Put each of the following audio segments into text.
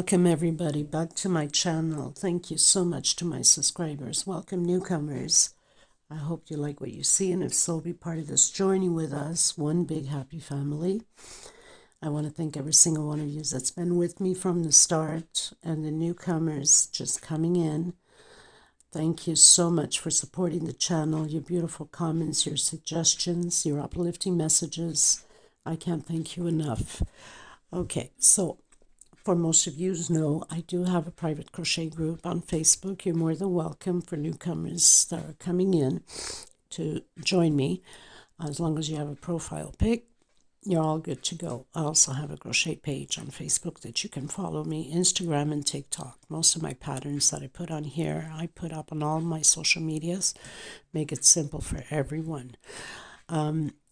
Welcome everybody back to my channel. Thank you so much to my subscribers. Welcome newcomers. I hope you like what you see, and if so, be part of this journey with us, one big happy family. I want to thank every single one of you that's been with me from the start, and the newcomers just coming in. Thank you so much for supporting the channel, your beautiful comments, your suggestions, your uplifting messages. I can't thank you enough. Okay, so for most of you know, I do have a private crochet group on Facebook. You're more than welcome for newcomers that are coming in to join me. As long as you have a profile pic, you're all good to go. I also have a crochet page on Facebook that you can follow me, Instagram and TikTok. Most of my patterns that I put on here, I put up on all my social medias. Make it simple for everyone.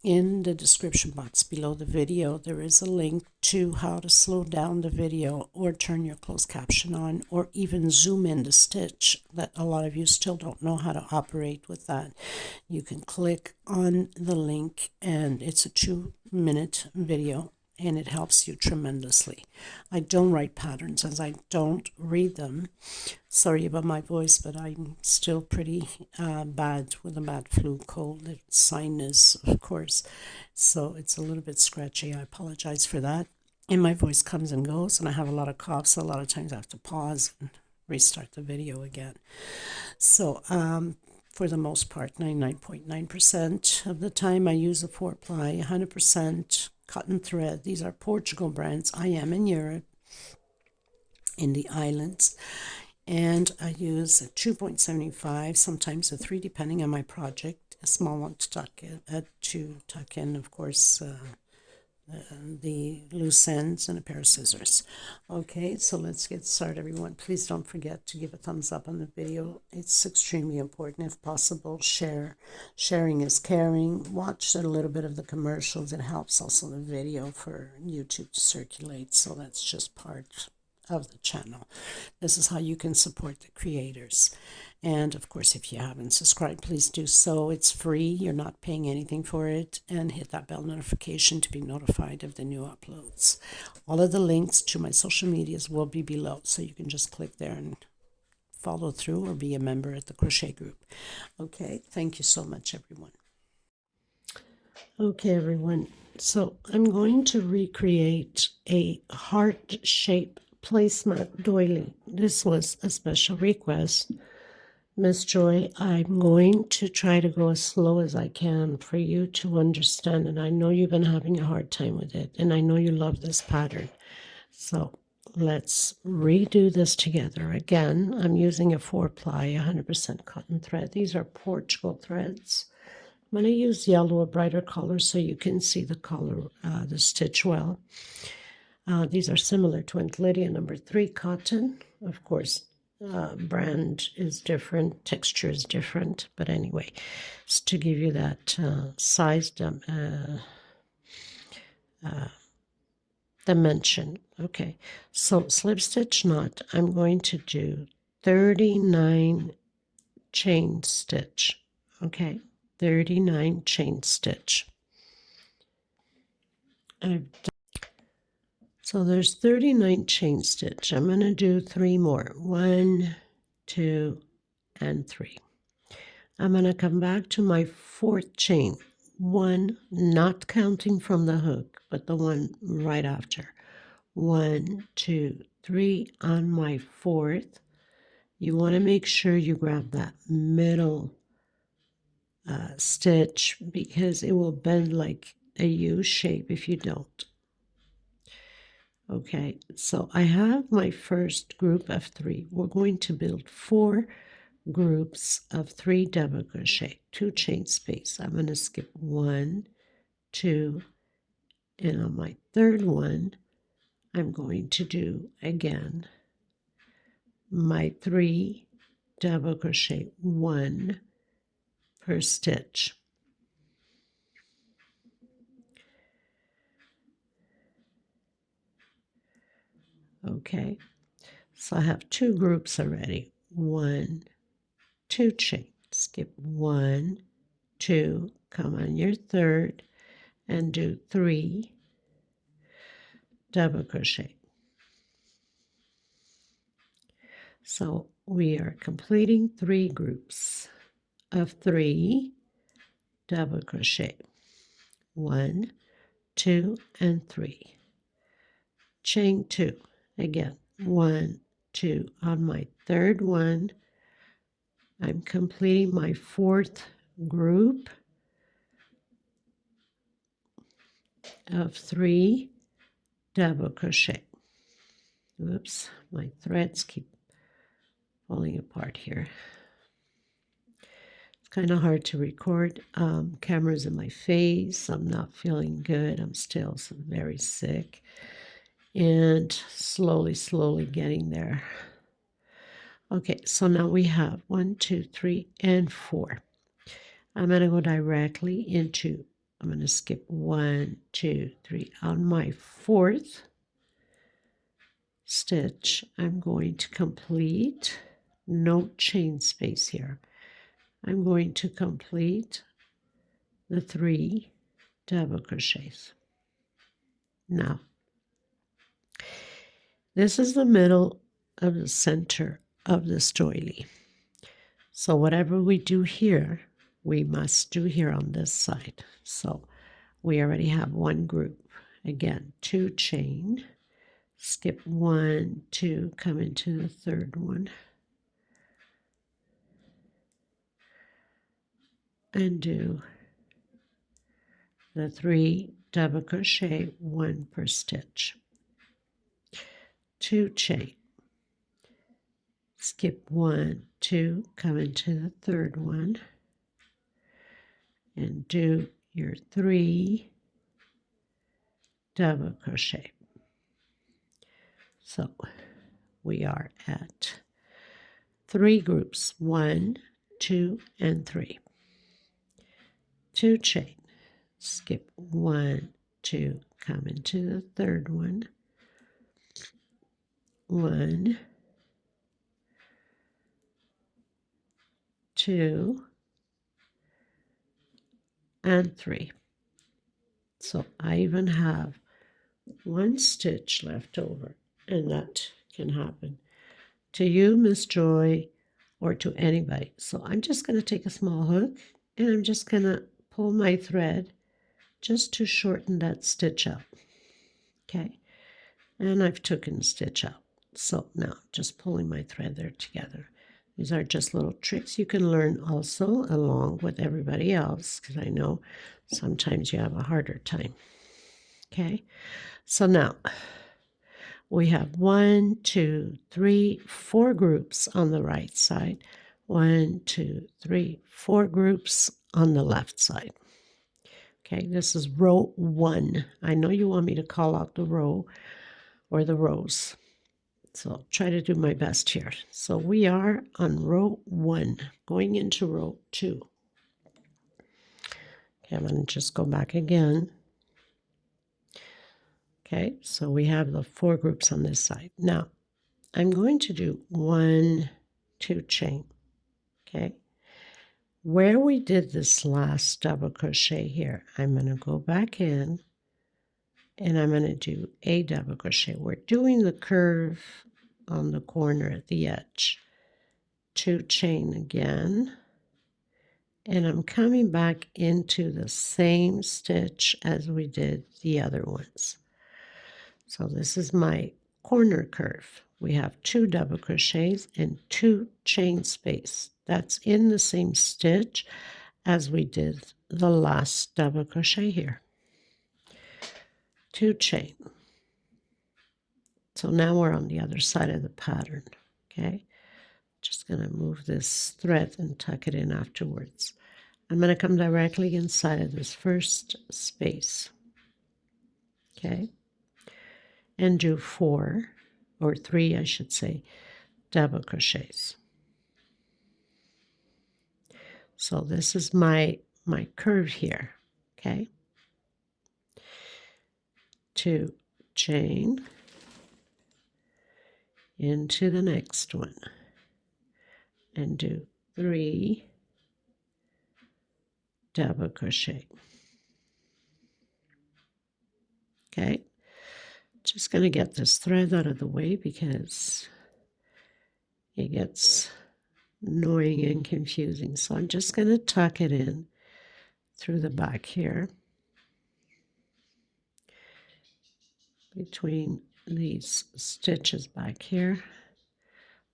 In the description box below the video, there is a link to how to slow down the video or turn your closed caption on, or even zoom in the stitch that a lot of you still don't know how to operate with that. You can click on the link, and it's a 2-minute video, and it helps you tremendously. I don't write patterns as I don't read them. Sorry about my voice, but I'm still pretty bad with a bad flu, cold, sinus, of course. So it's a little bit scratchy. I apologize for that. And my voice comes and goes, and I have a lot of coughs. So a lot of times I have to pause and restart the video again. So for the most part, 99.9% of the time I use a 4-ply, 100% cotton thread. These are Portugal brands. I am in Europe, in the islands, and I use a 2.75, sometimes a 3, depending on my project. A small one to tuck in, of course, the loose ends, and a pair of scissors. Okay, so let's get started, everyone. Please don't forget to give a thumbs up on the video. It's extremely important. If possible, share. Sharing is caring. Watch a little bit of the commercials. It helps also the video for YouTube to circulate, so that's just part of the channel. This is how you can support the creators. And of course, if you haven't subscribed, please do so. It's free. You're not paying anything for it. And hit that bell notification to be notified of the new uploads. All of the links to my social medias will be below, so you can just click there and follow through or be a member at the crochet group. Okay, thank you so much, everyone. Okay, everyone. So I'm going to recreate a heart-shaped placemat doily. This was a special request. Miss Joy, I'm going to try to go as slow as I can for you to understand, and I know you've been having a hard time with it, and I know you love this pattern. So let's redo this together. Again, I'm using a 4-ply, 100% cotton thread. These are Portugal threads. I'm going to use yellow, a brighter color, so you can see the color, the stitch well. These are similar to Aunt Lydia number 3 cotton. Of course, brand is different, texture is different, but anyway, it's to give you that size dimension. Okay, so slip stitch knot, I'm going to do 39 chain stitch. Okay, 39 chain stitch. So there's 39 chain stitch. I'm going to do 3 more. 1, 2, and 3. I'm going to come back to my 4th chain. 1, not counting from the hook, but the one right after. 1, 2, 3 on my 4th. You want to make sure you grab that middle stitch, because it will bend like a U shape if you don't. Okay, so I have my first group of 3. We're going to build 4 groups of 3 double crochet, 2 chain space. I'm going to skip 1, 2, and on my 3rd one, I'm going to do again my 3 double crochet, 1 per stitch. Okay, so I have 2 groups already. 1, 2 chain, skip 1, 2, come on your 3rd, and do 3 double crochet. So we are completing 3 groups of 3 double crochet. 1, 2, and 3. Chain 2. Again, 1, 2. On my third one, I'm completing my 4th group of 3 double crochet. Oops, my threads keep falling apart here. It's kind of hard to record. Camera's in my face. I'm not feeling good. I'm still very sick. And slowly getting there. Okay, so now we have 1, 2, 3, and 4. I'm going to go directly into, I'm going to skip 1, 2, 3. On my 4th stitch, I'm going to complete, no chain space here. I'm going to complete the 3 double crochets. Now, this is the middle of the center of this doily. So whatever we do here, we must do here on this side. So we already have 1 group. Again, 2 chain, skip 1, 2, come into the 3rd one, and do the 3 double crochet, 1 per stitch. 2 chain, skip 1, 2, come into the 3rd one, and do your 3 double crochet. So we are at 3 groups, 1, 2, and 3. 2 chain, skip 1, 2, come into the 3rd one, 1, 2, and 3. So I even have 1 stitch left over, and that can happen to you, Miss Joy, or to anybody. So I'm just going to take a small hook, and I'm just going to pull my thread just to shorten that stitch out. Okay, and I've taken a stitch out. So now just pulling my thread there together. These are just little tricks you can learn also along with everybody else, because I know sometimes you have a harder time. Okay, so now we have 1, 2, 3, 4 groups on the right side. 1, 2, 3, 4 groups on the left side. Okay, this is row 1. I know you want me to call out the row or the rows, so I'll try to do my best here. So we are on row 1, going into row 2. Okay, I'm going to just go back again. Okay, so we have the 4 groups on this side. Now, I'm going to do 1, 2 chain. Okay, where we did this last double crochet here, I'm going to go back in and I'm going to do a double crochet. We're doing the curve on the corner at the edge. 2 chain again, and I'm coming back into the same stitch as we did the other ones. So this is my corner curve. We have 2 double crochets and 2 chain space. That's in the same stitch as we did the last double crochet here. 2 chain. So now we're on the other side of the pattern. Okay, just going to move this thread and tuck it in afterwards. I'm going to come directly inside of this first space. Okay, and do 4 or 3, I should say, double crochets. So this is my curve here. Okay, 2 chain into the next one and do 3 double crochet. Okay, just going to get this thread out of the way because it gets annoying and confusing. So I'm just going to tuck it in through the back here between these stitches back here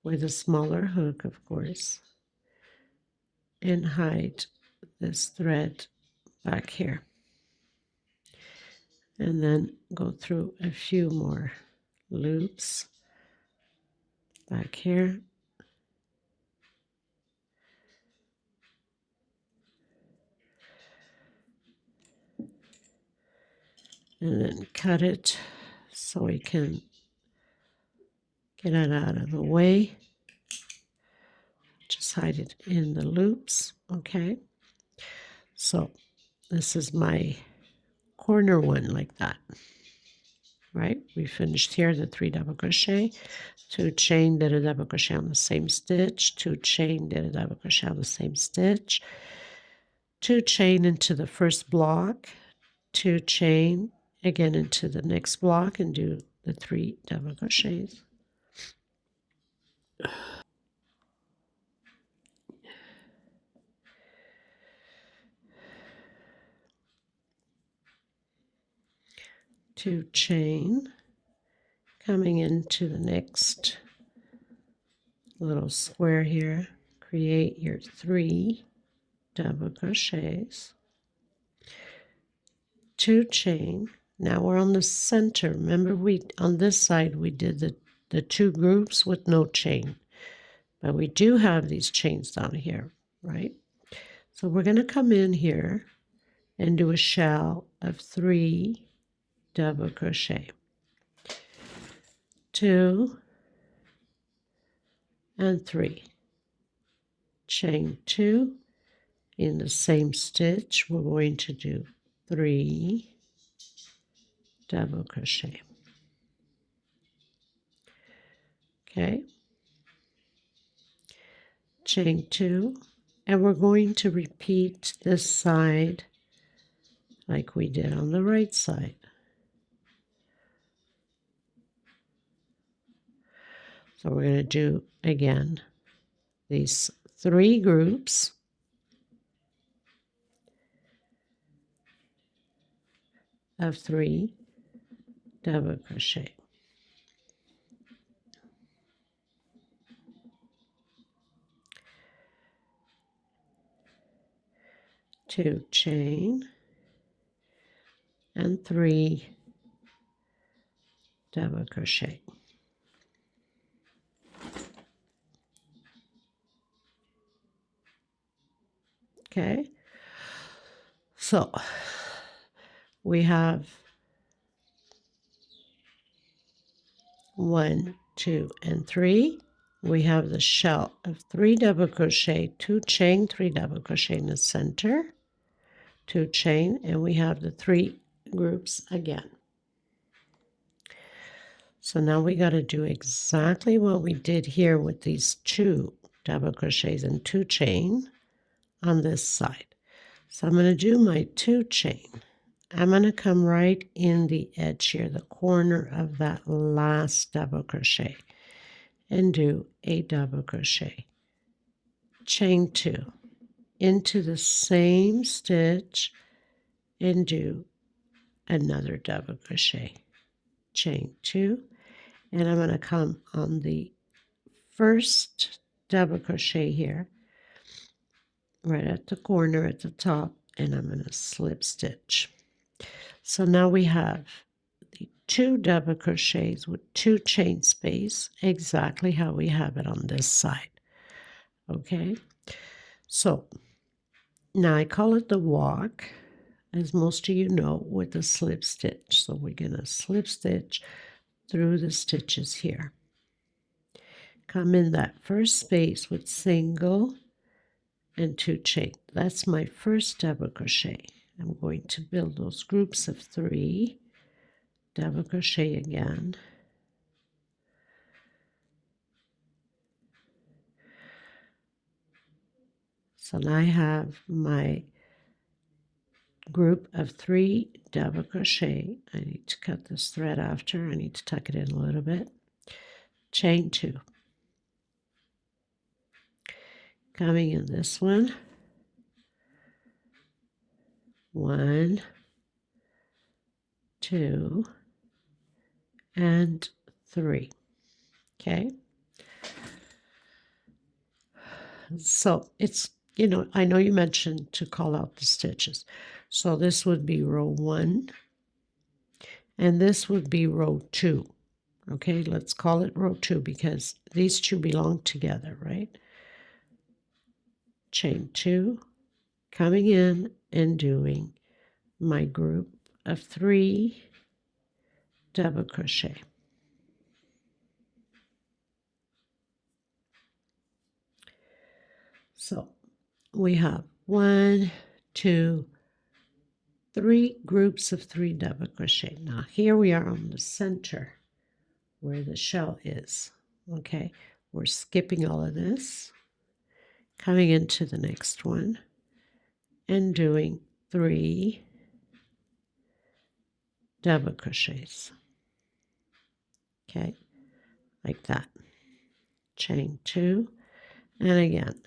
with a smaller hook, of course, and hide this thread back here. And then go through a few more loops back here. And then cut it so we can get it out of the way. Just hide it in the loops, okay? So this is my corner one like that, right? We finished here the 3 double crochet, 2 chain, did a double crochet on the same stitch, 2 chain, did a double crochet on the same stitch, 2 chain into the first block, 2 chain again into the next block, and do the 3 double crochets. Two chain, coming into the next little square here, create your 3 double crochets, 2 chain. Now we're on the center. Remember, on this side we did the 2 groups with no chain, but we do have these chains down here, right? So we're going to come in here and do a shell of 3 double crochet, 2 and 3, chain 2. In the same stitch, we're going to do 3 double crochet. Okay, chain 2, and we're going to repeat this side like we did on the right side. So we're going to do again these 3 groups of 3 double crochet. Two chain and 3 double crochet. Okay, so we have 1, 2, and 3. We have the shell of 3 double crochet, 2 chain, 3 double crochet in the center, 2 chain, and we have the 3 groups again. So now we got to do exactly what we did here with these 2 double crochets and 2 chain on this side. So I'm going to do my 2 chain. I'm going to come right in the edge here, the corner of that last double crochet, and do a double crochet, chain 2 into the same stitch, and do another double crochet, chain 2, and I'm going to come on the first double crochet here right at the corner at the top, and I'm going to slip stitch. So now we have the 2 double crochets with 2 chain space, exactly how we have it on this side. Okay, so now I call it the walk, as most of you know, with a slip stitch. So we're going to slip stitch through the stitches here. Come in that first space with single and 2 chain. That's my first double crochet. I'm going to build those groups of 3, double crochet again, so now I have my group of 3 double crochet. I need to cut this thread after. I need to tuck it in a little bit. Chain 2, coming in this one, 1, 2, and 3. Okay, so it's, you know, I know you mentioned to call out the stitches. So this would be row 1, and this would be row 2. Okay, let's call it row 2 because these two belong together, right? Chain 2, coming in and doing my group of 3 double crochet. So we have 1, 2, 3 groups of 3 double crochet. Now here we are on the center where the shell is. Okay, we're skipping all of this, coming into the next one and doing 3 double crochets. Okay, like that. Chain 2, and again,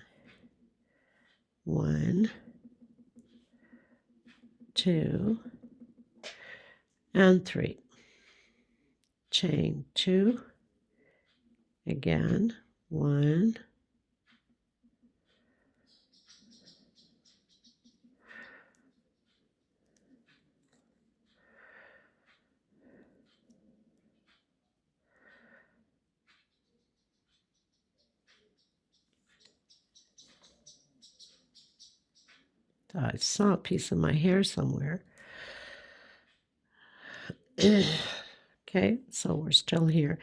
1, 2, and 3. Chain 2, again, 1, I saw a piece of my hair somewhere. Okay, so we're still here,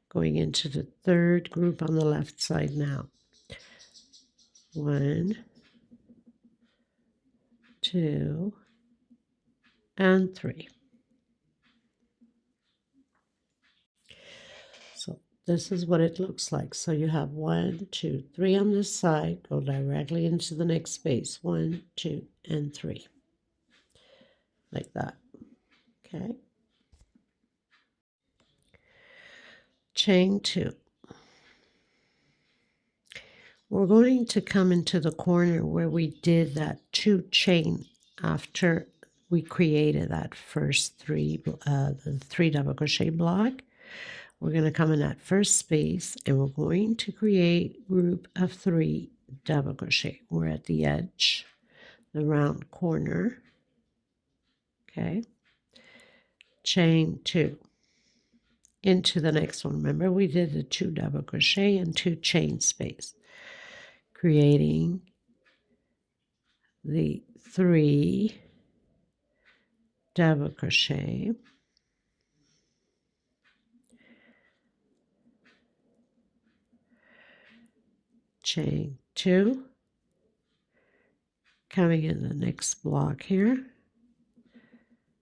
going into the third group on the left side now. 1, 2, and 3. So this is what it looks like. So you have 1, 2, 3 on this side, go directly into the next space. 1, 2, and 3. Like that. Okay. Chain 2. We're going to come into the corner where we did that 2 chain after we created that first the 3 double crochet block. We're going to come in that first space and we're going to create group of 3 double crochet. We're at the edge, the round corner. Okay. Chain 2 into the next one. Remember we did the 2 double crochet and 2 chain space, creating the 3 double crochet, chain 2, coming in the next block here,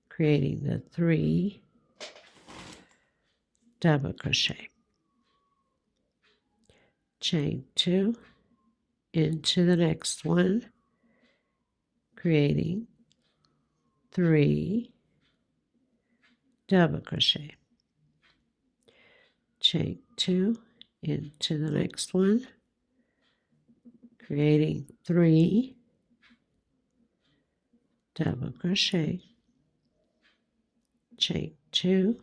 creating the 3 double crochet, chain 2 into the next one, creating 3 double crochet, chain 2 into the next one, creating 3 double crochet, chain 2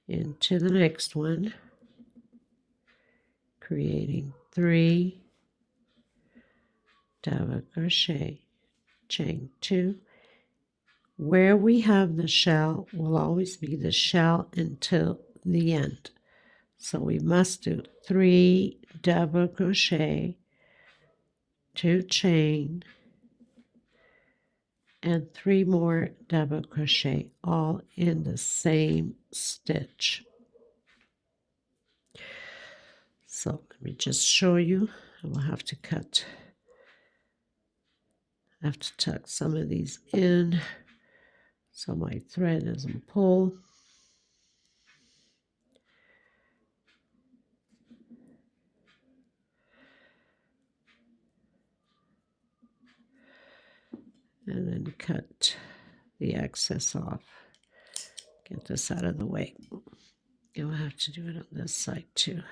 into the next one, creating 3 double crochet, chain 2. Where we have the shell will always be the shell until the end. So we must do 3 double crochet, 2 chain, and 3 more double crochet, all in the same stitch. So let me just show you. I will have to tuck some of these in so my thread doesn't pull. And then cut the excess off. Get this out of the way. You'll have to do it on this side too.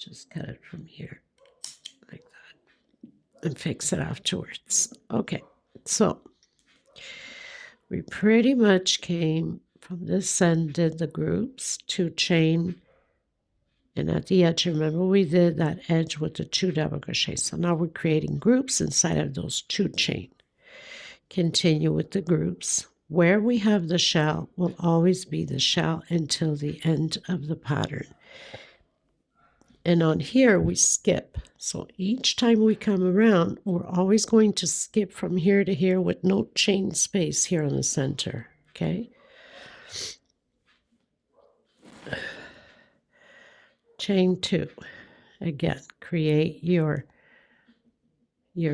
just cut it from here like that and fix it afterwards. Okay, so we pretty much came from this end, did the groups, 2 chain, and at the edge, remember we did that edge with the 2 double crochets. So now we're creating groups inside of those 2 chain. Continue with the groups. Where we have the shell will always be the shell until the end of the pattern. And on here we skip. So each time we come around, we're always going to skip from here to here with no chain space here on the center. Okay? Chain 2. Again, create your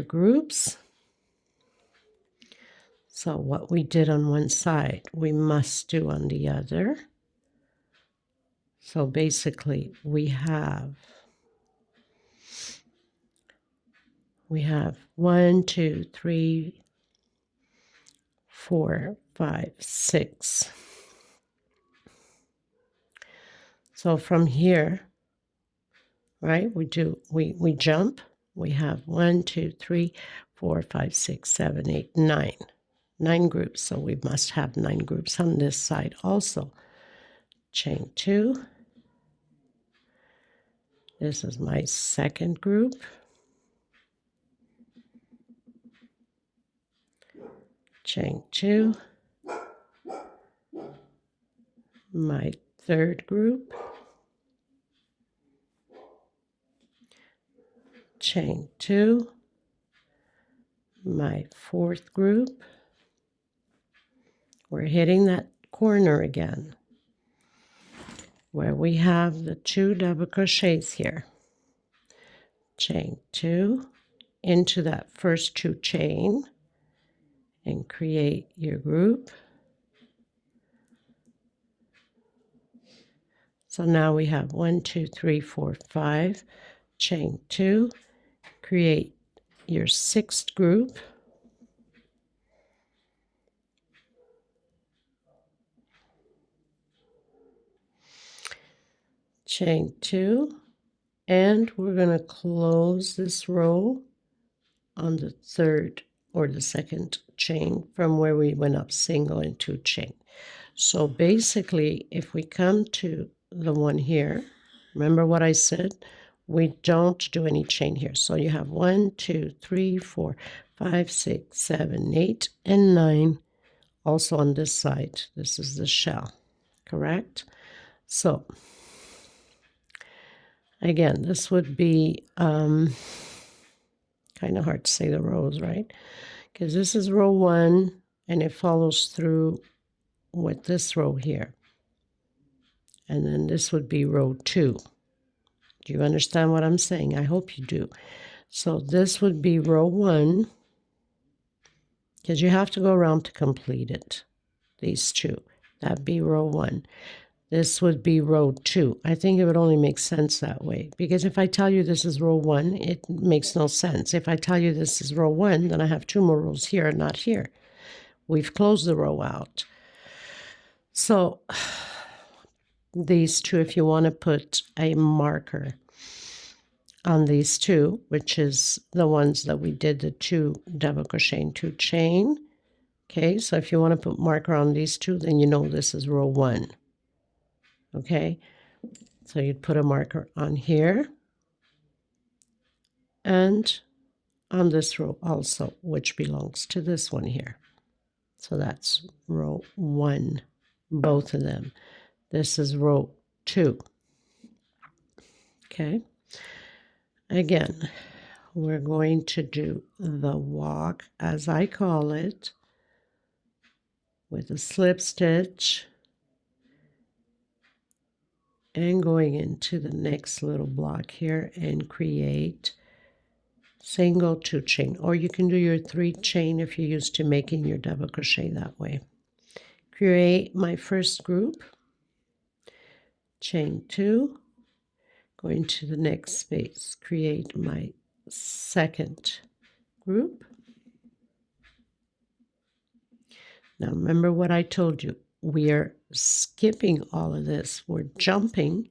groups. So what we did on one side, we must do on the other. So basically we have 1, 2, 3, 4, 5, 6. So from here, right, we jump. We have 1, 2, 3, 4, 5, 6, 7, 8, 9. 9 groups. So we must have 9 groups on this side also. Chain 2. This is my second group. Chain 2. My third group. Chain 2. My fourth group. We're hitting that corner again where we have the 2 double crochets here. Chain 2 into that first 2 chain and create your group. So now we have 1, 2, 3, 4, 5, chain 2, create your 6th group. Chain 2, and we're going to close this row on the 3rd or the 2nd chain from where we went up single and 2 chain. So basically, if we come to the one here, remember what I said? We don't do any chain here. So you have 1, 2, 3, 4, 5, 6, 7, 8, and 9. Also on this side, this is the shell, correct? So again, this would be kind of hard to say the rows, right? Because this is row 1, and it follows through with this row here. And then this would be row 2. Do you understand what I'm saying? I hope you do. So this would be row 1, because you have to go around to complete it. These 2. That'd be row 1. This would be row 2. I think it would only make sense that way, because if I tell you this is row 1, it makes no sense. If I tell you this is row 1, then I have 2 more rows here and not here. We've closed the row out. So these 2, if you want to put a marker on these 2, which is the ones that we did the 2 double crochet and 2 chain. Okay, so if you want to put marker on these 2, then you know this is row 1. Okay, so you'd put a marker on here and on this row also, which belongs to this one here. So that's row 1, both of them. This is row 2. Okay. Again, we're going to do the walk, as I call it, with a slip stitch and going into the next little block here and create single 2 chain, or you can do your 3 chain if you're used to making your double crochet that way. Create my first group, chain 2, go into the next space, create my second group. Now remember what I told you, we are skipping all of this. We're jumping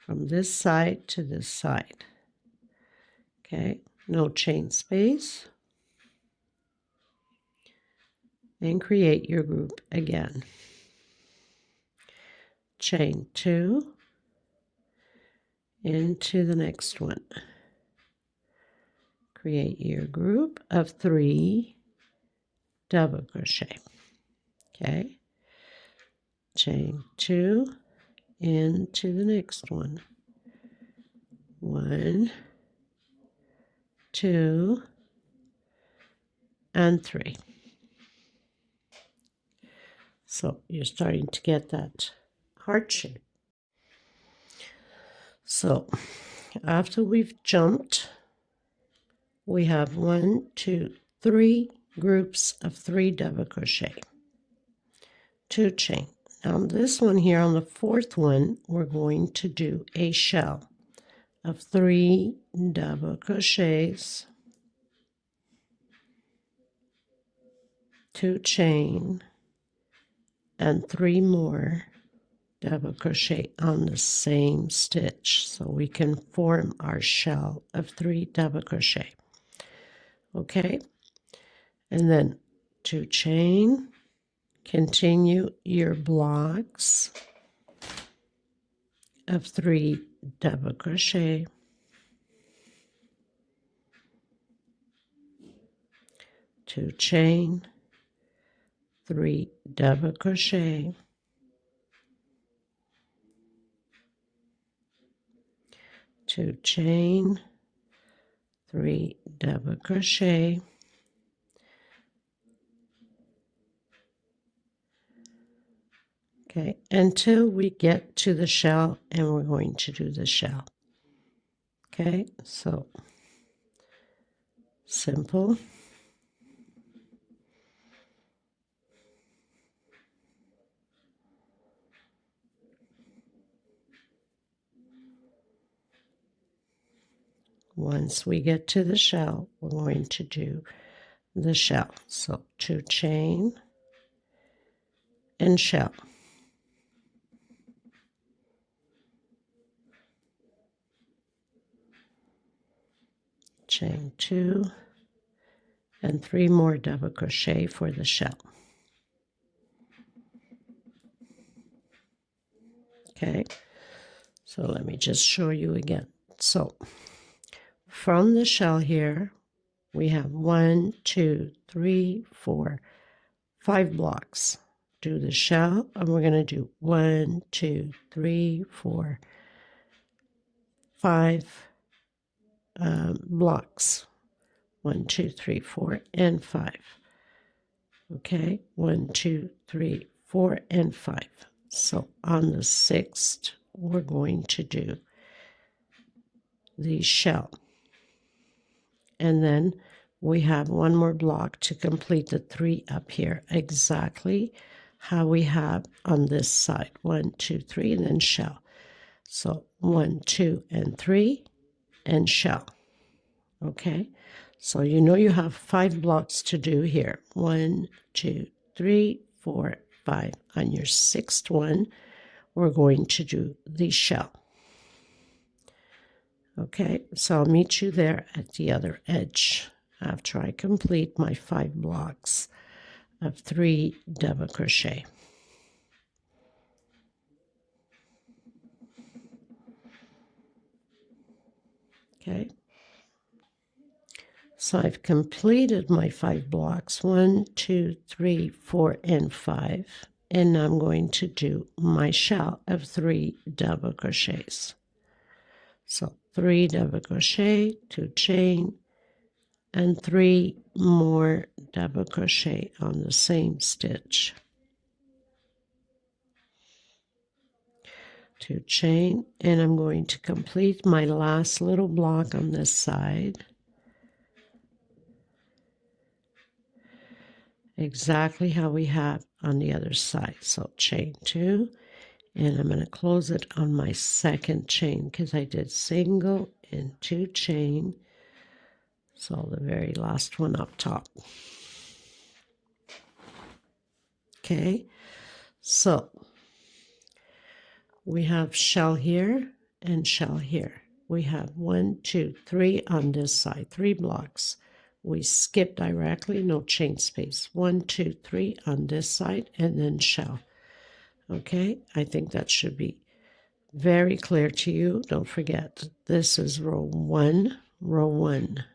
from this side to this side. Okay, no chain space. And create your group again. Chain 2 into the next one. Create your group of 3 double crochet. Okay, chain 2 into the next one. 1, 2, and 3. So you're starting to get that heart shape. So after we've jumped, we have 1, 2, 3 groups of 3 double crochet, 2 chain. Now this one here, on the 4th one, we're going to do a shell of 3 double crochets, 2 chain, and 3 more double crochet on the same stitch, so we can form our shell of 3 double crochet. Okay, and then 2 chain, continue your blocks of 3 double crochet, 2 chain, 3 double crochet, 2 chain, 3 double crochet, okay, until we get to the shell, and we're going to do the shell. Okay, so simple. Once we get to the shell, we're going to do the shell. So 2 chain and shell. Chain 2 and 3 more double crochet for the shell. Okay, so let me just show you again. So from the shell here, we have 1, 2, 3, 4, 5 blocks. Do the shell, and we're going to do 1, 2, 3, 4, 5 blocks. 1, 2, 3, 4, and 5. Okay, 1, 2, 3, 4, and 5. So on the 6th, we're going to do the shell. And then we have 1 more block to complete the 3 up here, exactly how we have on this side. 1, 2, 3, and then shell. So 1, 2, and 3, and shell. Okay, so you know you have 5 blocks to do here. 1, 2, 3, 4, 5. On your 6th one, we're going to do the shell. Okay, so I'll meet you there at the other edge after I complete my 5 blocks of 3 double crochet. Okay, so I've completed my 5 blocks, 1, 2, 3, 4, and 5, and now I'm going to do my shell of 3 double crochets. So 3 double crochet, 2 chain, and 3 more double crochet on the same stitch. 2 chain, and I'm going to complete my last little block on this side, exactly how we have on the other side. So chain 2, and I'm going to close it on my 2nd chain because I did single and 2 chain, so the very last one up top. Okay, so we have shell here, and shell here. We have 1, 2, 3 on this side, 3 blocks. We skip directly, no chain space. 1, 2, 3 on this side, and then shell. Okay, I think that should be very clear to you. Don't forget, this is row 1, row 1,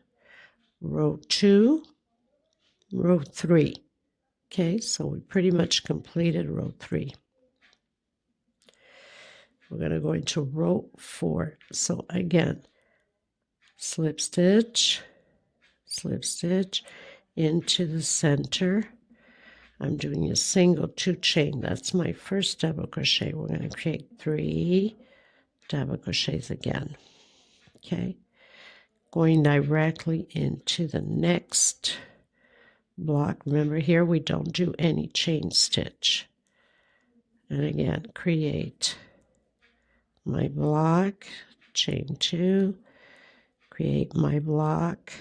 row 2, row 3. Okay, so we pretty much completed row 3. We're going to go into row 4. So again, slip stitch into the center. I'm doing a single 2 chain. That's my first double crochet. We're going to create 3 double crochets again. Okay, going directly into the next block. Remember, here we don't do any chain stitch. And again, create my block, chain 2, create my block,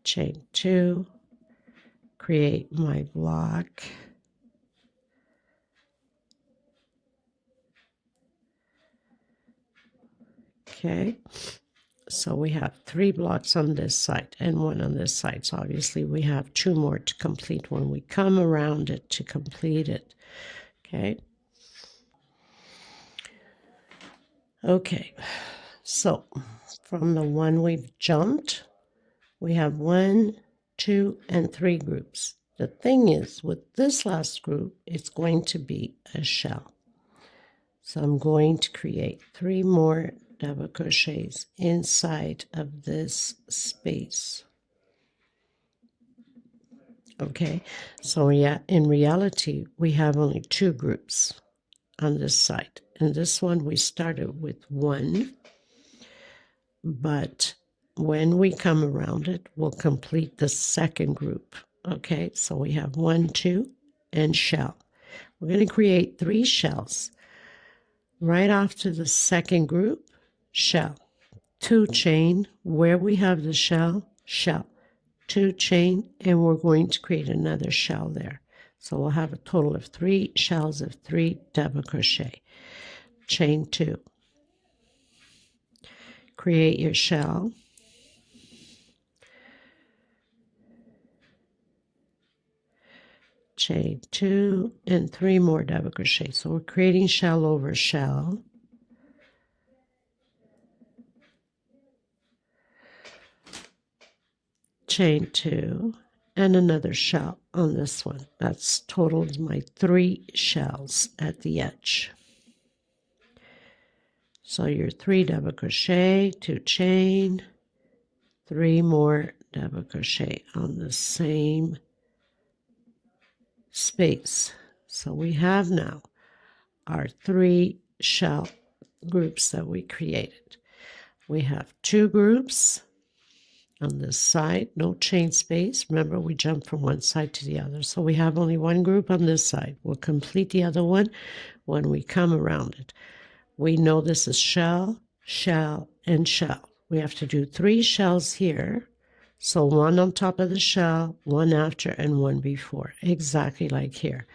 chain 2, create my block, okay, so we have 3 blocks on this side and 1 on this side, so obviously we have 2 more to complete when we come around it to complete it. Okay, so from the one we've jumped, we have 1, 2, and 3 groups. The thing is, with this last group, it's going to be a shell. So I'm going to create 3 more double crochets inside of this space. Okay, so yeah, in reality, we have only 2 groups on this side. And this one, we started with 1, but when we come around it, we'll complete the second group. Okay, so we have 1, 2, and shell. We're going to create 3 shells. Right after the second group, shell. 2 chain, where we have the shell, shell. 2 chain, and we're going to create another shell there. So we'll have a total of 3 shells of 3 double crochet. Chain 2. Create your shell. Chain 2 and 3 more double crochet. So we're creating shell over shell. Chain 2 and another shell on this one. That's totals my 3 shells at the edge. So your 3 double crochet, 2 chain, 3 more double crochet on the same space. So we have now our 3 shell groups that we created. We have 2 groups on this side, no chain space. Remember, we jump from one side to the other. So we have only 1 group on this side. We'll complete the other one when we come around it. We know this is shell, shell, and shell. We have to do 3 shells here. So 1 on top of the shell, 1 after, and 1 before. Exactly like here.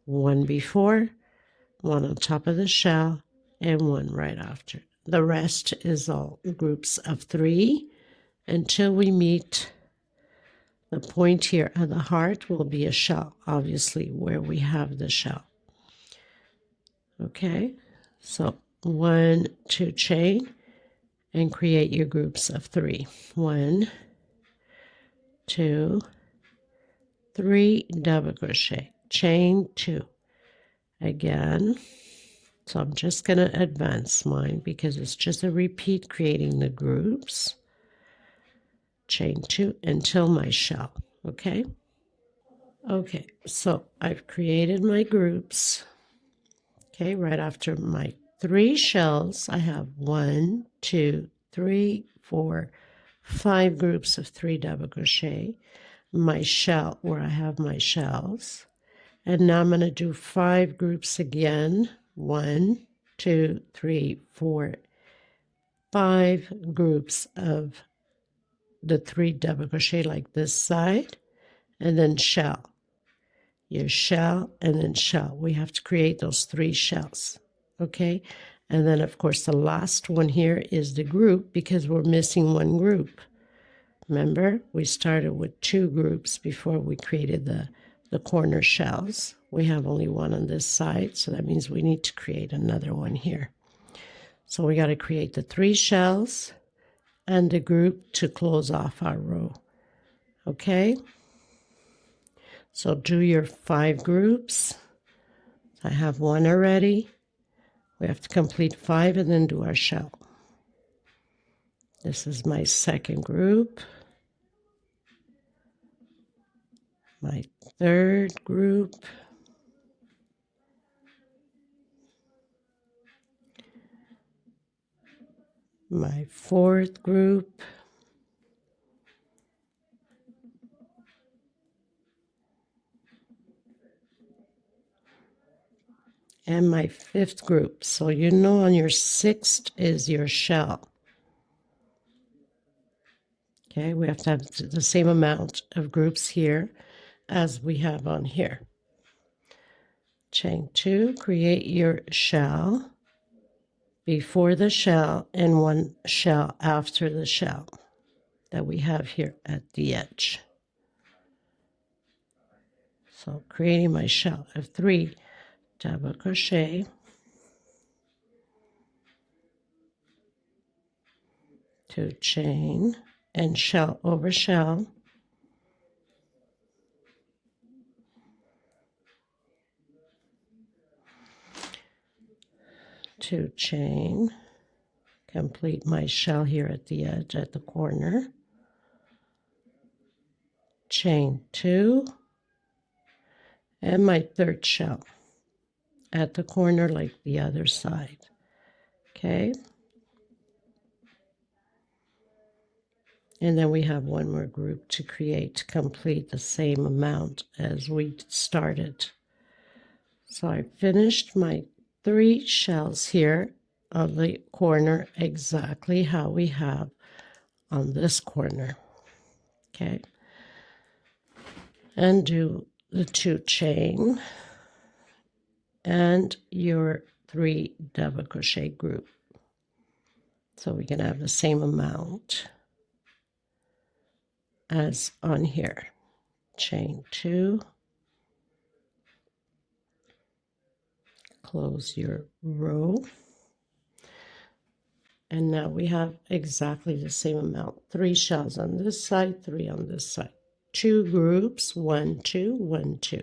1 before, 1 on top of the shell, and 1 right after. The rest is all groups of 3 until we meet the point here at the heart will be a shell, obviously, where we have the shell. Okay, so 1, 2 chain and create your groups of 3. 1, 2, 3 double crochet, chain 2 again. So I'm just going to advance mine because it's just a repeat creating the groups. Chain 2 until my shell. Okay, so I've created my groups. Okay, right after my 3 shells, I have 1, 2, 3, 4, 5 groups of 3 double crochet. My shell, where I have my shells. And now I'm going to do 5 groups again. 1, 2, 3, 4, 5 groups of the 3 double crochet like this side, and then shell. your shell, and then shell. We have to create those 3 shells, okay? And then, of course, the last one here is the group because we're missing 1 group. Remember, we started with 2 groups before we created the corner shells. We have only 1 on this side, so that means we need to create another one here. So we got to create the 3 shells and the group to close off our row, okay? So do your 5 groups. I have 1 already. We have to complete 5 and then do our shell. This is my second group. My third group. My fourth group. And my 5th group. So you know on your 6th is your shell. Okay, we have to have the same amount of groups here as we have on here. Chain 2, create your shell before the shell and 1 shell after the shell that we have here at the edge. So creating my shell of 3 double crochet, 2 chain, and shell over shell, 2 chain, complete my shell here at the edge at the corner, chain 2, and my 3rd shell at the corner like the other side. Okay, and then we have 1 more group to create to complete the same amount as we started. So I finished my 3 shells here on the corner exactly how we have on this corner. Okay, and do the 2 chain and your 3 double crochet group, so we can have the same amount as on here. Chain 2, close your row, and now we have exactly the same amount. 3 shells on this side, 3 on this side. 2 groups, 1 2 1 2,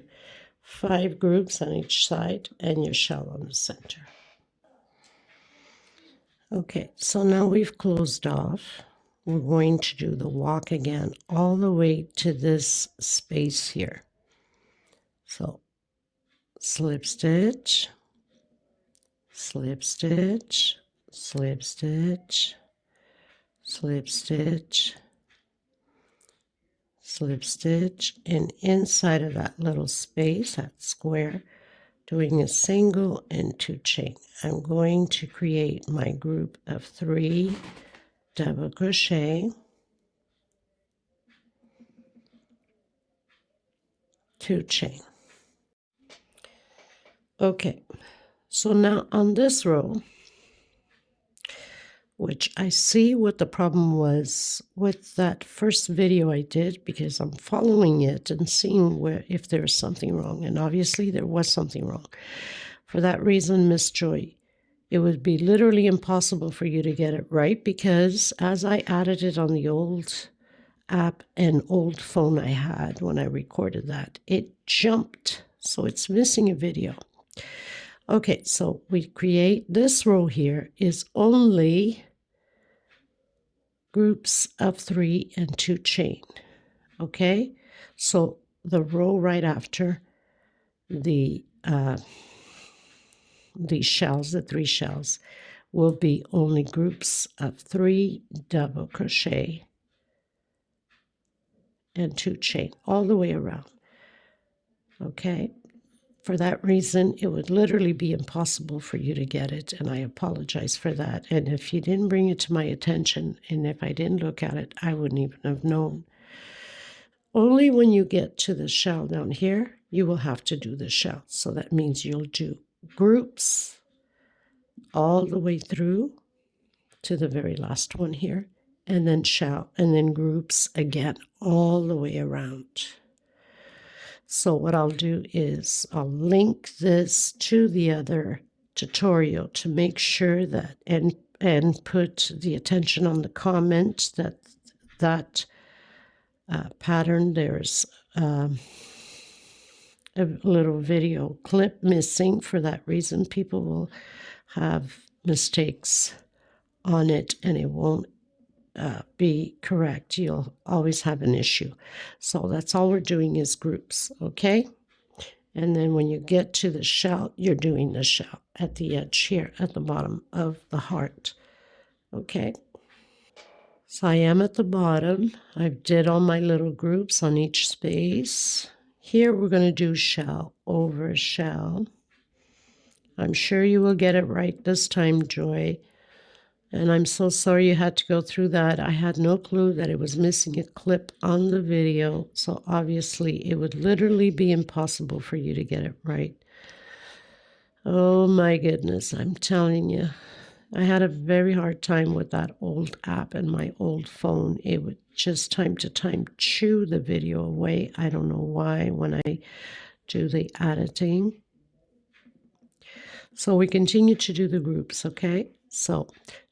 5 groups on each side, and your shell on the center. Okay, so now we've closed off. We're going to do the walk again all the way to this space here. So slip stitch, slip stitch, slip stitch, slip stitch, slip stitch, and inside of that little space, that square, doing a single and 2 chain. I'm going to create my group of 3 double crochet, 2 chain. Okay, so now on this row, which I see what the problem was with that first video I did, because I'm following it and seeing where if there's something wrong, and obviously there was something wrong. For that reason, Miss Joy, it would be literally impossible for you to get it right, because as I added it on the old app and old phone I had when I recorded that, it jumped, so it's missing a video. Okay, so we create this row here is only groups of 3 and 2 chain. Okay, so the row right after the shells, the 3 shells, will be only groups of 3 double crochet and 2 chain all the way around. Okay, for that reason, it would literally be impossible for you to get it, and I apologize for that. And if you didn't bring it to my attention, and if I didn't look at it, I wouldn't even have known. Only when you get to the shell down here you will have to do the shell. So that means you'll do groups all the way through to the very last one here, and then shell, and then groups again all the way around. So what I'll do is I'll link this to the other tutorial to make sure that, and put the attention on the comment that pattern, there's a little video clip missing. For that reason, people will have mistakes on it and it won't be correct. You'll always have an issue. So that's all we're doing is groups, okay? And then when you get to the shell, you're doing the shell at the edge here at the bottom of the heart, okay? So I am at the bottom. I did all my little groups on each space. Here we're going to do shell over shell. I'm sure you will get it right this time, Joy. And I'm so sorry you had to go through that. I had no clue that it was missing a clip on the video. So obviously it would literally be impossible for you to get it right. Oh my goodness, I'm telling you. I had a very hard time with that old app and my old phone. It would just time to time chew the video away. I don't know why when I do the editing. So we continue to do the groups, okay? So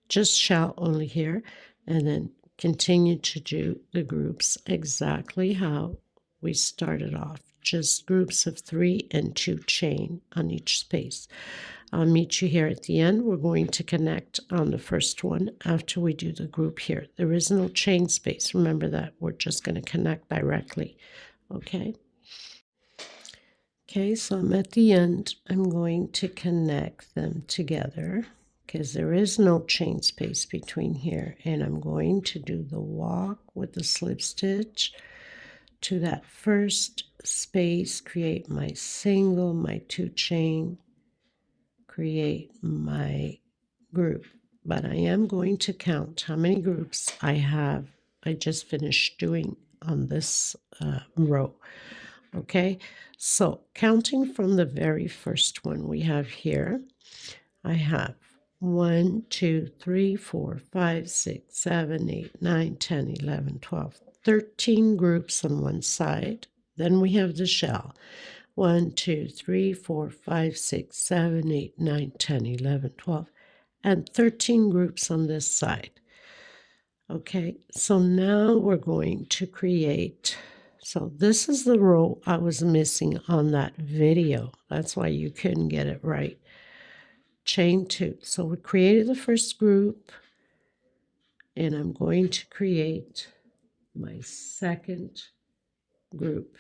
just shell only here, and then continue to do the groups exactly how we started off. Just groups of 3 and 2 chain on each space. I'll meet you here at the end. We're going to connect on the first one after we do the group here. There is no chain space. Remember that. We're just going to connect directly, okay? Okay, so I'm at the end. I'm going to connect them together because there is no chain space between here. And I'm going to do the walk with the slip stitch to that first space, create my single, my 2 chain, create my group. But I am going to count how many groups I just finished doing on this row. Okay, so counting from the very first one we have here, I have 1, 2, 3, 4, 5, 6, 7, 8, 9, 10, 11, 12, 13 groups on one side. Then we have the shell. 1, 2, 3, 4, 5, 6, 7, 8, 9, 10, 11, 12, and 13 groups on this side. Okay, so now we're going to create, so this is the row I was missing on that video. That's why you couldn't get it right. Chain 2. So we created the first group, and I'm going to create my second group.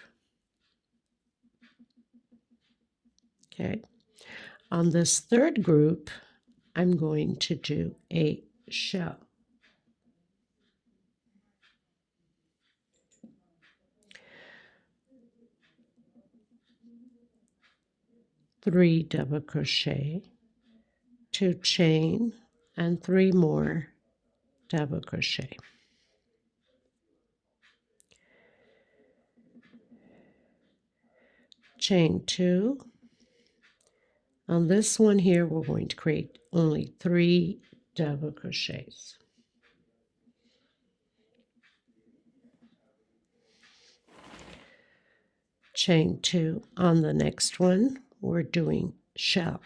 Okay, on this third group, I'm going to do a shell. Three double crochet, 2 chain, and 3 more double crochet. Chain 2. On this one here, we're going to create only 3 double crochets. Chain 2. On the next one, we're doing shell.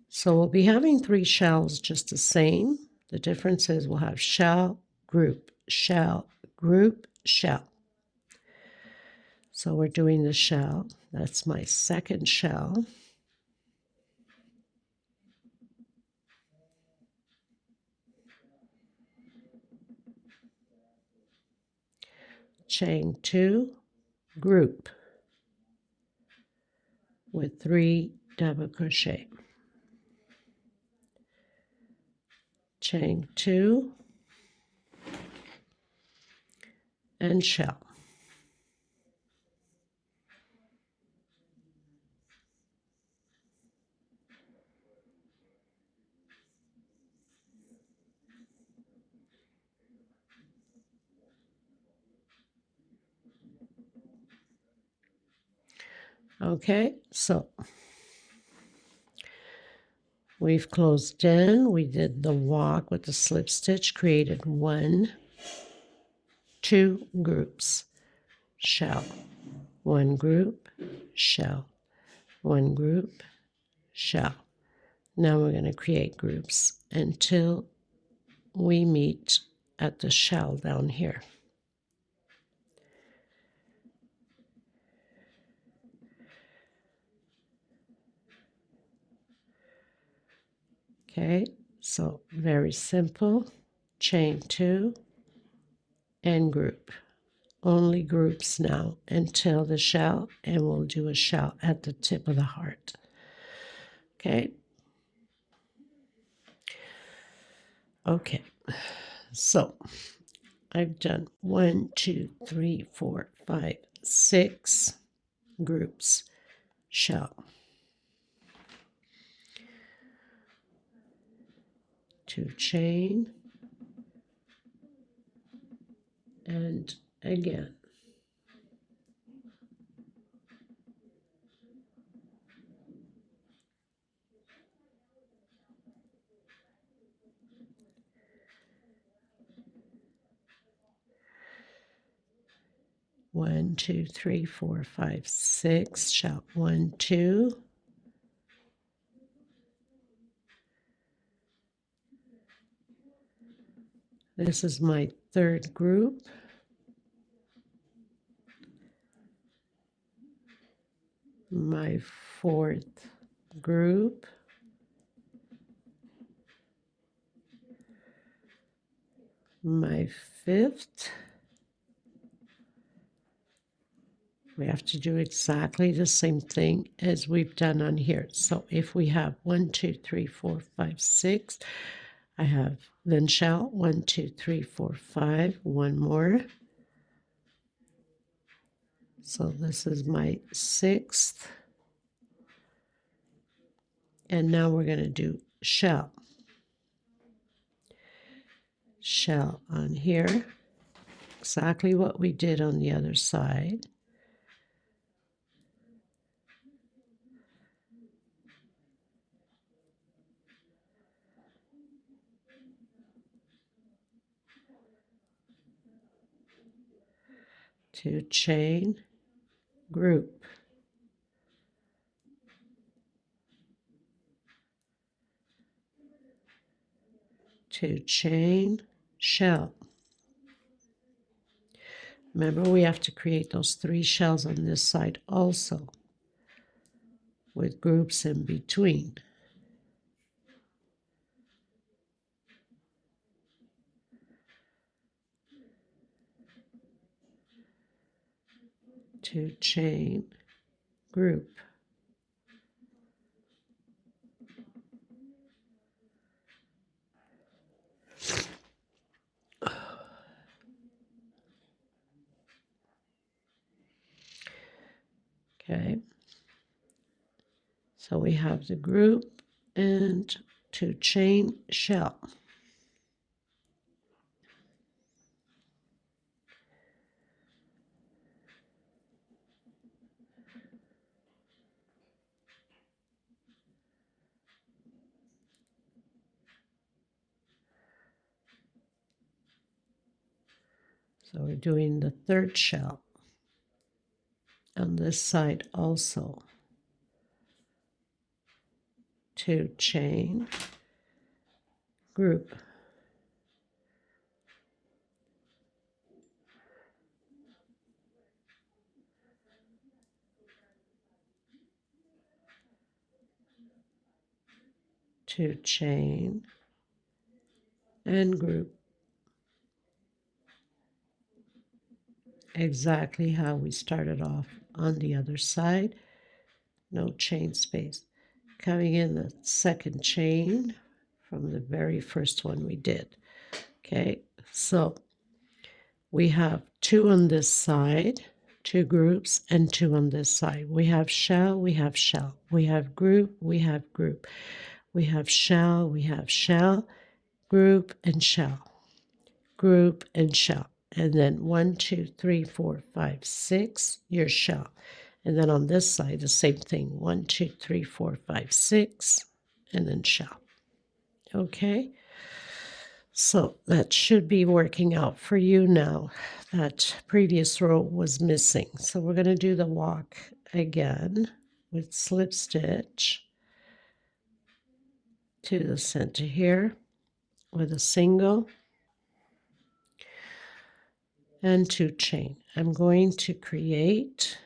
So we'll be having 3 shells just the same. The difference is we'll have shell, group, shell, group, shell. So we're doing the shell. That's my second shell. Chain 2, group with 3 double crochet. Chain 2 and shell. Okay, so we've closed in. We did the walk with the slip stitch, created 1, 2 groups, shell, 1 group, shell, 1 group, shell. Now we're going to create groups until we meet at the shell down here. Okay, so very simple. Chain 2 and group. Only groups now until the shell, and we'll do a shell at the tip of the heart. Okay. Okay, so I've done 1, 2, 3, 4, 5, 6 groups, shell, 2 chain, and again. One, 2, 3, 4, 5, 6. Shell 1, 2. This is my 3rd group. My 4th group. My 5th. We have to do exactly the same thing as we've done on here. So if we have 1, 2, 3, 4, 5, 6, I have then shell 1, 2, 3, 4, 5, 1 more. So this is my 6th. And now we're going to do shell. Shell on here. Exactly what we did on the other side. To chain, group, to chain, shell. Remember, we have to create those 3 shells on this side also, with groups in between. To chain, group. Okay, so we have the group and to chain, shell. So we're doing the 3rd shell on this side also. To chain, group. To chain and group. Exactly how we started off on the other side. No chain space. Coming in the 2nd chain from the very first one we did. Okay, so we have 2 on this side, 2 groups, and 2 on this side. We have shell, we have shell. We have group, we have group. We have shell, we have shell, group, and shell. Group and shell. And then 1, 2, 3, 4, 5, 6, your shell. And then on this side, the same thing. 1, 2, 3, 4, 5, 6, and then shell. Okay, so that should be working out for you now. That previous row was missing. So we're going to do the walk again with slip stitch to the center here with a single and 2 chain. I'm going to create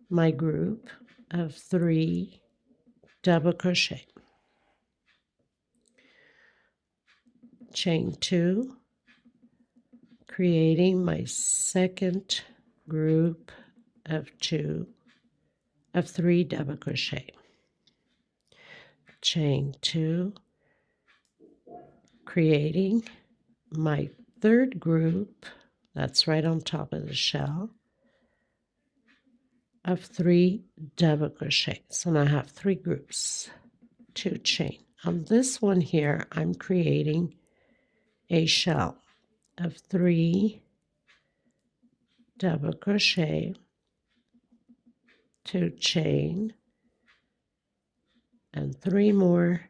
my group of 3 double crochet, chain 2, creating my second group of 3 double crochet, chain 2, creating my third group, that's right on top of the shell, of 3 double crochet. So now I have 3 groups, 2 chain. On this one here, I'm creating a shell of 3 double crochet, 2 chain, and 3 more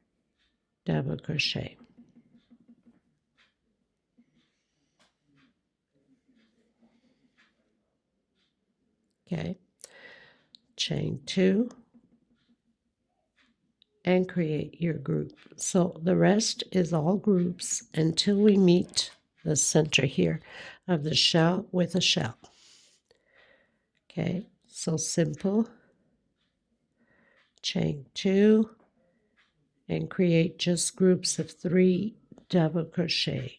double crochet. Okay, chain 2, and create your group. So the rest is all groups until we meet the center here of the shell with a shell. Okay, so simple, chain 2, and create just groups of 3 double crochet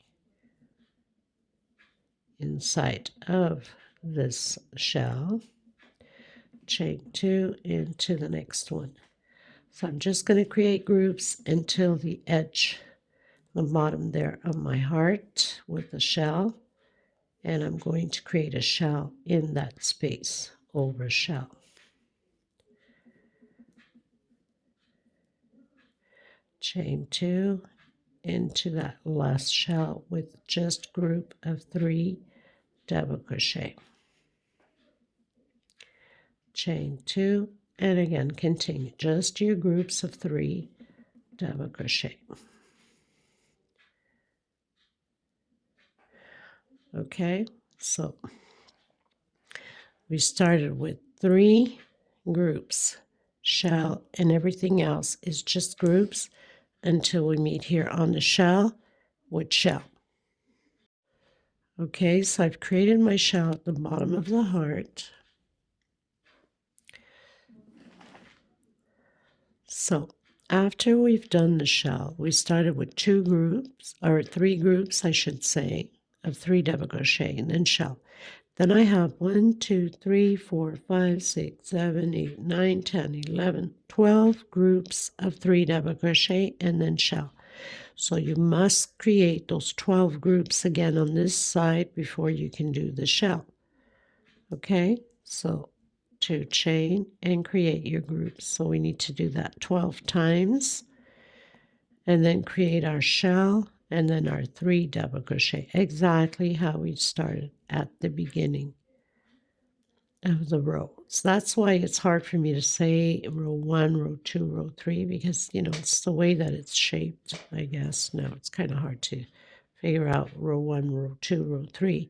inside of this shell, chain 2 into the next one. So I'm just going to create groups until the edge, the bottom there of my heart with the shell, and I'm going to create a shell in that space over shell. Chain 2 into that last shell with just group of 3 double crochet. Chain 2, and again continue just your groups of 3 double crochet. Okay, so we started with 3 groups, shell, and everything else is just groups until we meet here on the shell with shell. Okay, so I've created my shell at the bottom of the heart. So after we've done the shell, we started with 2 groups, or 3 groups, I should say, of 3 double crochet and then shell. Then I have 1, 2, 3, 4, 5, 6, 7, 8, 9, 10, 11, 12 groups of 3 double crochet and then shell. So you must create those 12 groups again on this side before you can do the shell. Okay, so 2 chain and create your groups. So we need to do that 12 times and then create our shell and then our 3 double crochet, exactly how we started at the beginning of the row. So that's why it's hard for me to say row 1, row 2, row 3, because, you know, it's the way that it's shaped, I guess. Now it's kind of hard to figure out row 1, row 2, row 3.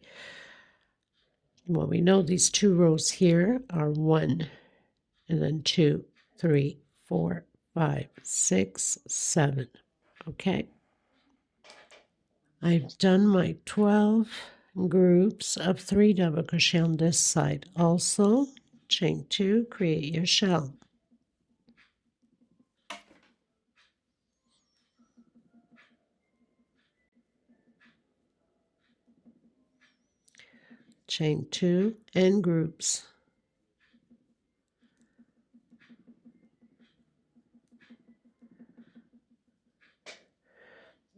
Well, we know these 2 rows here are 1, and then 2, 3, 4, 5, 6, 7. Okay. I've done my 12 groups of 3 double crochet on this side. Also, chain 2, create your shell. Chain 2 and groups.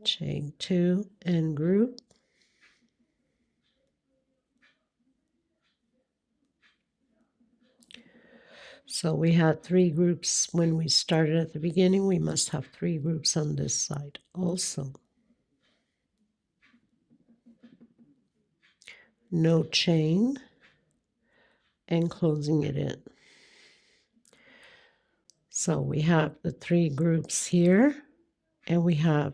Chain 2 and group. So we had 3 groups when we started at the beginning. We must have 3 groups on this side also. No chain, and closing it in. So we have the 3 groups here, and we have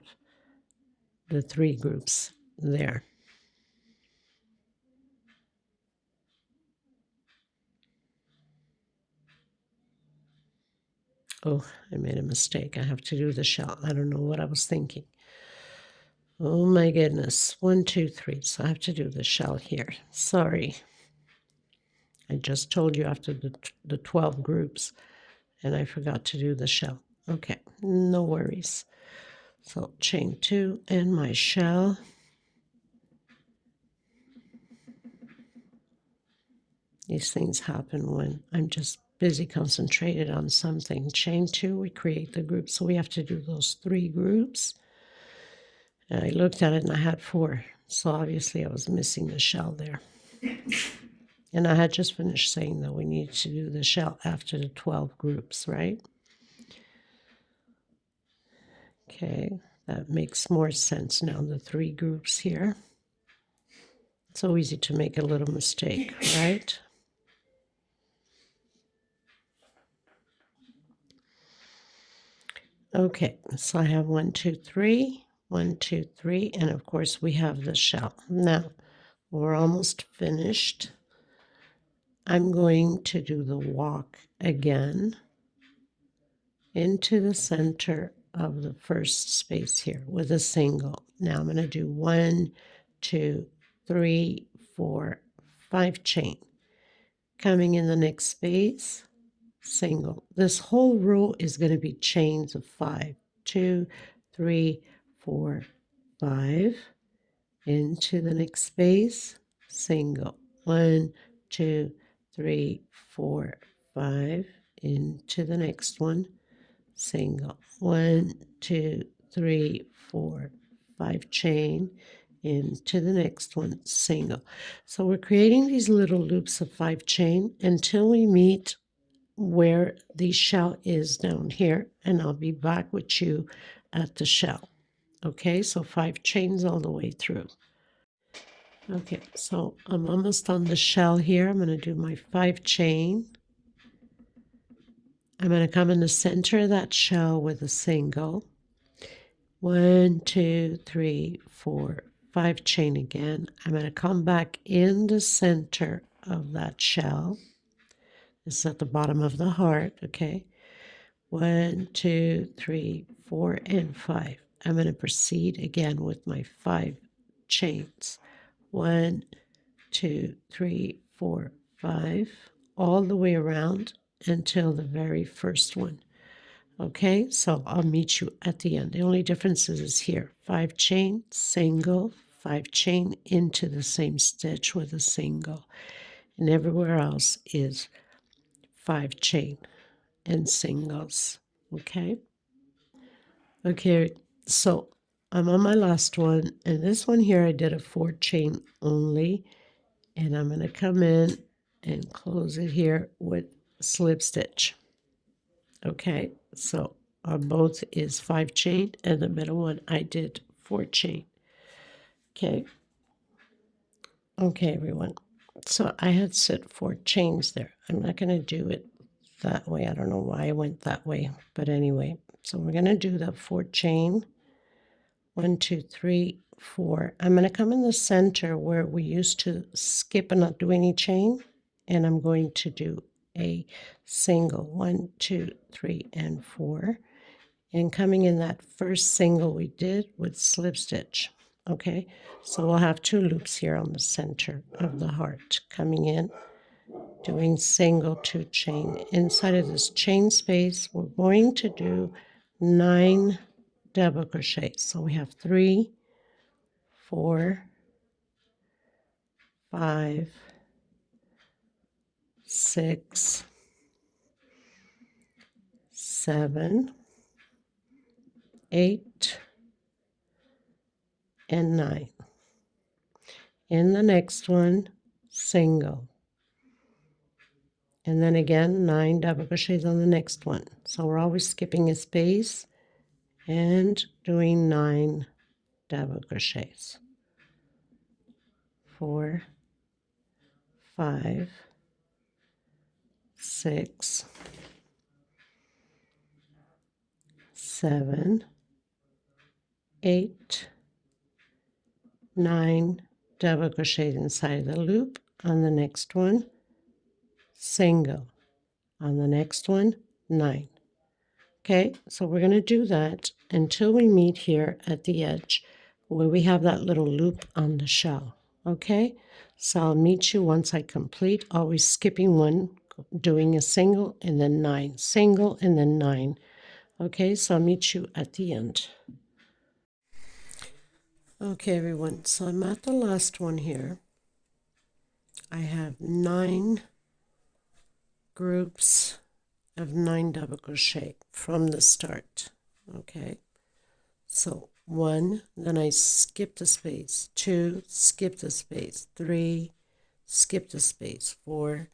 the 3 groups there. Oh, I made a mistake. I have to do the shell. I don't know what I was thinking. Oh my goodness. 1, 2, 3. So I have to do the shell here. Sorry. I just told you after the 12 groups, and I forgot to do the shell. Okay, no worries. So chain 2 and my shell. These things happen when I'm just busy concentrated on something. Chain 2, we create the group. So we have to do those 3 groups. And I looked at it and I had 4. So obviously I was missing the shell there. And I had just finished saying that we need to do the shell after the 12 groups, right? Okay, that makes more sense now, the 3 groups here. It's so easy to make a little mistake, right? Okay, so I have 1, 2, 3, 1, 2, 3, and of course we have the shell. Now, we're almost finished. I'm going to do the walk again into the center of the first space here with a single. Now I'm going to do 1, 2, 3, 4, 5 chain. Coming in the next space, single. This whole row is going to be chains of 5. 2, 3, 4, 5. Into the next space, single. 1, 2, 3, 4, 5. Into the next one, single. 1, 2, 3, 4, 5 chain. Into the next one, single. So we're creating these little loops of 5 chain until we meet where the shell is down here, and I'll be back with you at the shell. Okay, so 5 chains all the way through. Okay, so I'm almost on the shell here. I'm going to do my 5 chain. I'm going to come in the center of that shell with a single. 1, 2, 3, 4, 5 chain again. I'm going to come back in the center of that shell. This is at the bottom of the heart, okay? 1, 2, 3, 4, and 5. I'm going to proceed again with my 5 chains. 1, 2, 3, 4, 5, all the way around until the very first one. Okay, so I'll meet you at the end. The only difference is here. 5 chain, single, 5 chain into the same stitch with a single. And everywhere else is 5 chain and singles. Okay? Okay, so I'm on my last one, and this one here I did a 4 chain only, and I'm going to come in and close it here with slip stitch. Okay, so on both is 5 chain, and the middle one I did 4 chain. Okay, everyone, so I had set 4 chains there. I'm not going to do it that way. I don't know why I went that way, but anyway, so we're going to do the 4 chain. 1, 2, 3, 4. I'm going to come in the center where we used to skip and not do any chain, and I'm going to do a single. 1, 2, 3, and 4. And coming in that first single we did with slip stitch. Okay, so we'll have 2 loops here on the center of the heart. Coming in, doing single 2 chain. Inside of this chain space, we're going to do 9 double crochet. So we have 3, 4, 5, 6, 7, 8, and 9. In the next one, single. And then again, 9 double crochets on the next one. So we're always skipping a space and doing 9 double crochets. 4, 5, 6, 7, 8, 9, double crochet inside of the loop. On the next one, single. On the next one, 9. Okay, so we're going to do that until we meet here at the edge where we have that little loop on the shell. Okay, so I'll meet you once I complete, always skipping one, doing a single and then 9, single and then 9. Okay, so I'll meet you at the end. Okay, everyone, so I'm at the last one here. I have 9 groups of 9 double crochet from the start. Okay, so 1, then I skip the space, 2, skip the space, 3, skip the space, 4,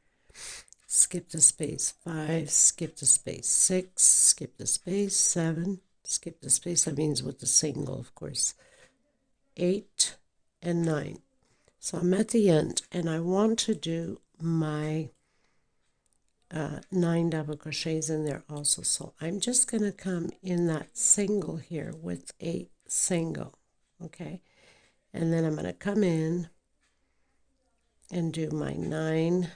skip the space, 5, skip the space, 6, skip the space, 7, skip the space, that means with the single, of course, 8, and 9. So I'm at the end, and I want to do my 9 double crochets in there also. So I'm just going to come in that single here with a single, okay? And then I'm going to come in and do my 9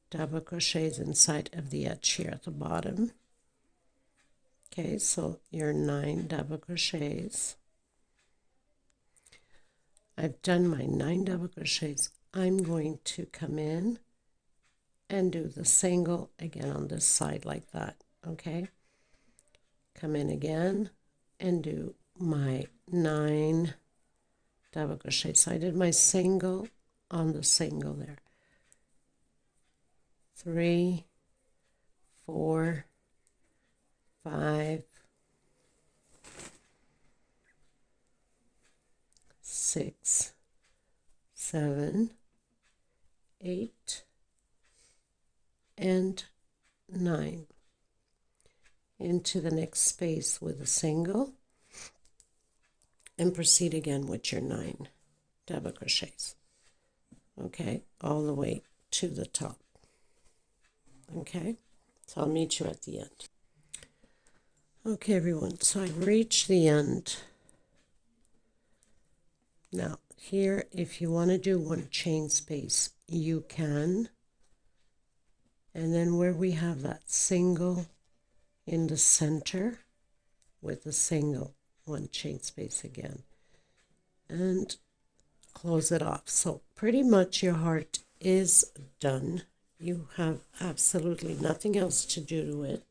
double crochets inside of the edge here at the bottom. Okay, so your 9 double crochets. I've done my 9 double crochets. I'm going to come in and do the single again on this side like that, okay? Come in again and do my 9 double crochets. So I did my single on the single there. 3, 4, 5, 6, 7, 8, and 9 into the next space with a single, and proceed again with your 9 double crochets, okay, all the way to the top. Okay, so I'll meet you at the end. Okay, everyone, so I reached the end. Now here, if you want to do one chain space, you can. And then where we have that single in the center with a single, one chain space again, and close it off. So pretty much your heart is done. You have absolutely nothing else to do to it.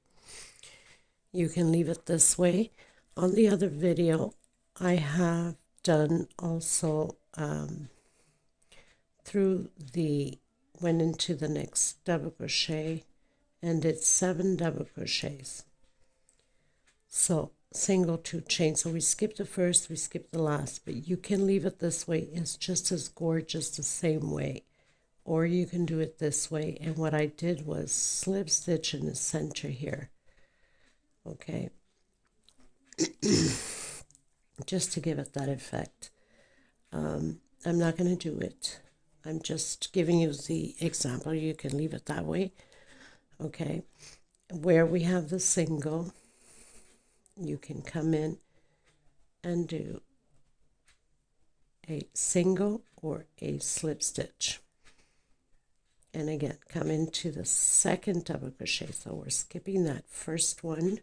You can leave it this way. On the other video, I have done also went into the next double crochet and did 7 double crochets. So single 2 chains. So we skip the first, we skip the last, but you can leave it this way. It's just as gorgeous the same way. Or you can do it this way. And what I did was slip stitch in the center here. Okay. Just to give it that effect. I'm not going to do it. I'm just giving you the example. You can leave it that way. Okay. Where we have the single, you can come in and do a single or a slip stitch. And again, come into the second double crochet. So we're skipping that first one,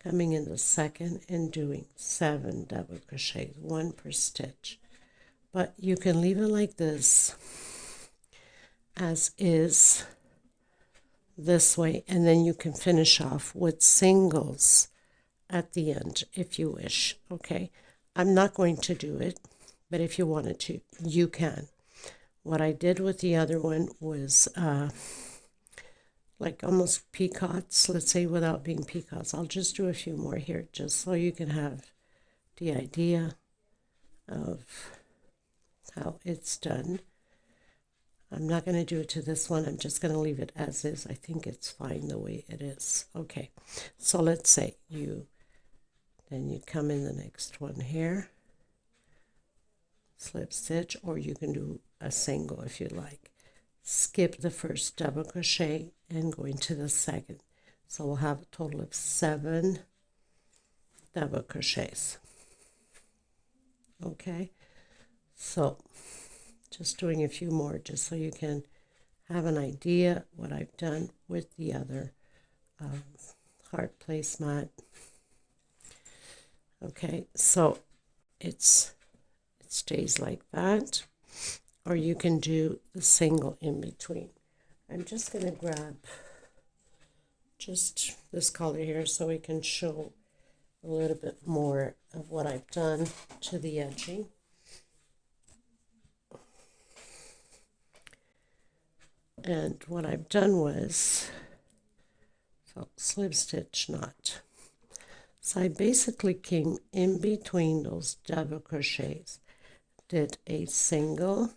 coming in the second and doing 7 double crochets, 1 per stitch. But you can leave it like this, as is, this way, and then you can finish off with singles at the end if you wish. Okay, I'm not going to do it, but if you wanted to, you can. What I did with the other one was like almost peacocks, let's say, without being peacocks. I'll just do a few more here just so you can have the idea of how it's done. I'm not going to do it to this one. I'm just going to leave it as is. I think it's fine the way it is. Okay, so let's say then you come in the next one here, slip stitch, or you can do a single if you like. skip the first double crochet and go into the second. So we'll have a total of 7 double crochets. Okay, so just doing a few more just so you can have an idea what I've done with the other heart placemat. Okay, so it stays like that, or you can do the single in between. I'm just going to grab just this color here so we can show a little bit more of what I've done to the edging. And what I've done was, so slip stitch knot. So I basically came in between those double crochets, did a single,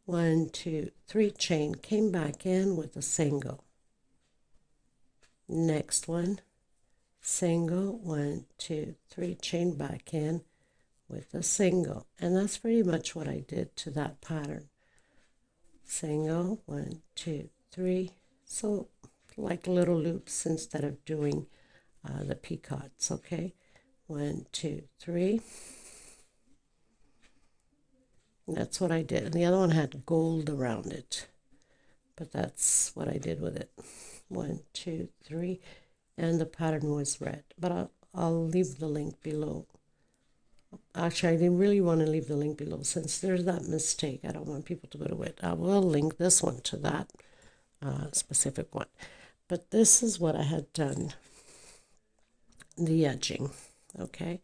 1, 2, 3 chain, came back in with a single. Next one, single, 1, 2, 3 chain back in with a single. And that's pretty much what I did to that pattern. Single, 1, 2, 3. So like little loops instead of doing the picots. Okay, 1, 2, 3. That's what I did. And the other one had gold around it, but that's what I did with it. 1, 2, 3, and the pattern was red. But I'll leave the link below. Actually, I didn't really want to leave the link below since there's that mistake. I don't want people to go to it. I will link this one to that specific one. But this is what I had done, the edging, okay,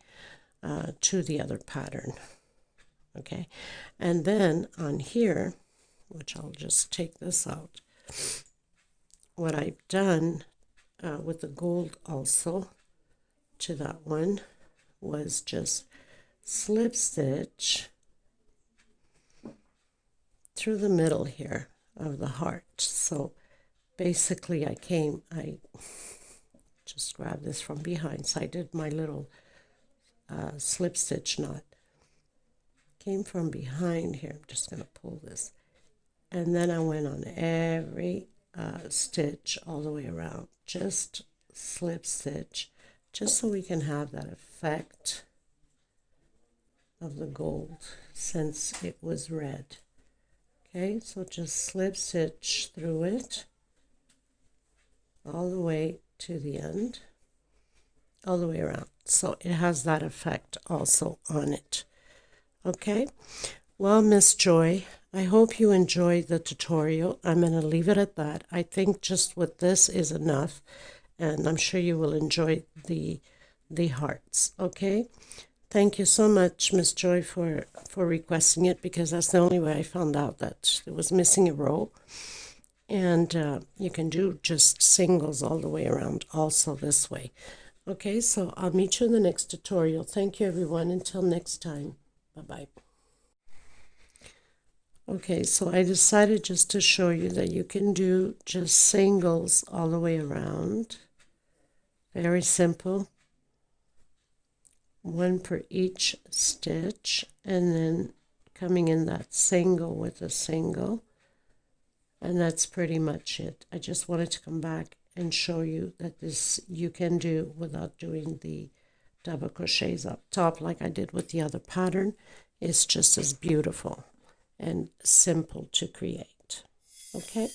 to the other pattern, okay. And then on here, which I'll just take this out, what I've done with the gold also to that one was just slip stitch through the middle here of the heart. So basically I just grabbed this from behind, so I did my little slip stitch knot, came from behind here. I'm just going to pull this, and then I went on every stitch all the way around, just slip stitch, just so we can have that effect of the gold since it was red. Okay, so just slip stitch through it all the way to the end, all the way around, so it has that effect also on it. Okay, well, Miss Joy, I hope you enjoyed the tutorial. I'm going to leave it at that. I think just with this is enough, and I'm sure you will enjoy the hearts. Okay, thank you so much, Miss Joy, for requesting it, because that's the only way I found out that it was missing a row. And you can do just singles all the way around also this way. Okay, so I'll meet you in the next tutorial. Thank you, everyone. Until next time. Bye-bye. Okay, so I decided just to show you that you can do just singles all the way around. Very simple. One per each stitch, and then coming in that single with a single. And that's pretty much it. I just wanted to come back and show you that this you can do without doing the double crochets up top like I did with the other pattern. It's just as beautiful and simple to create. Okay.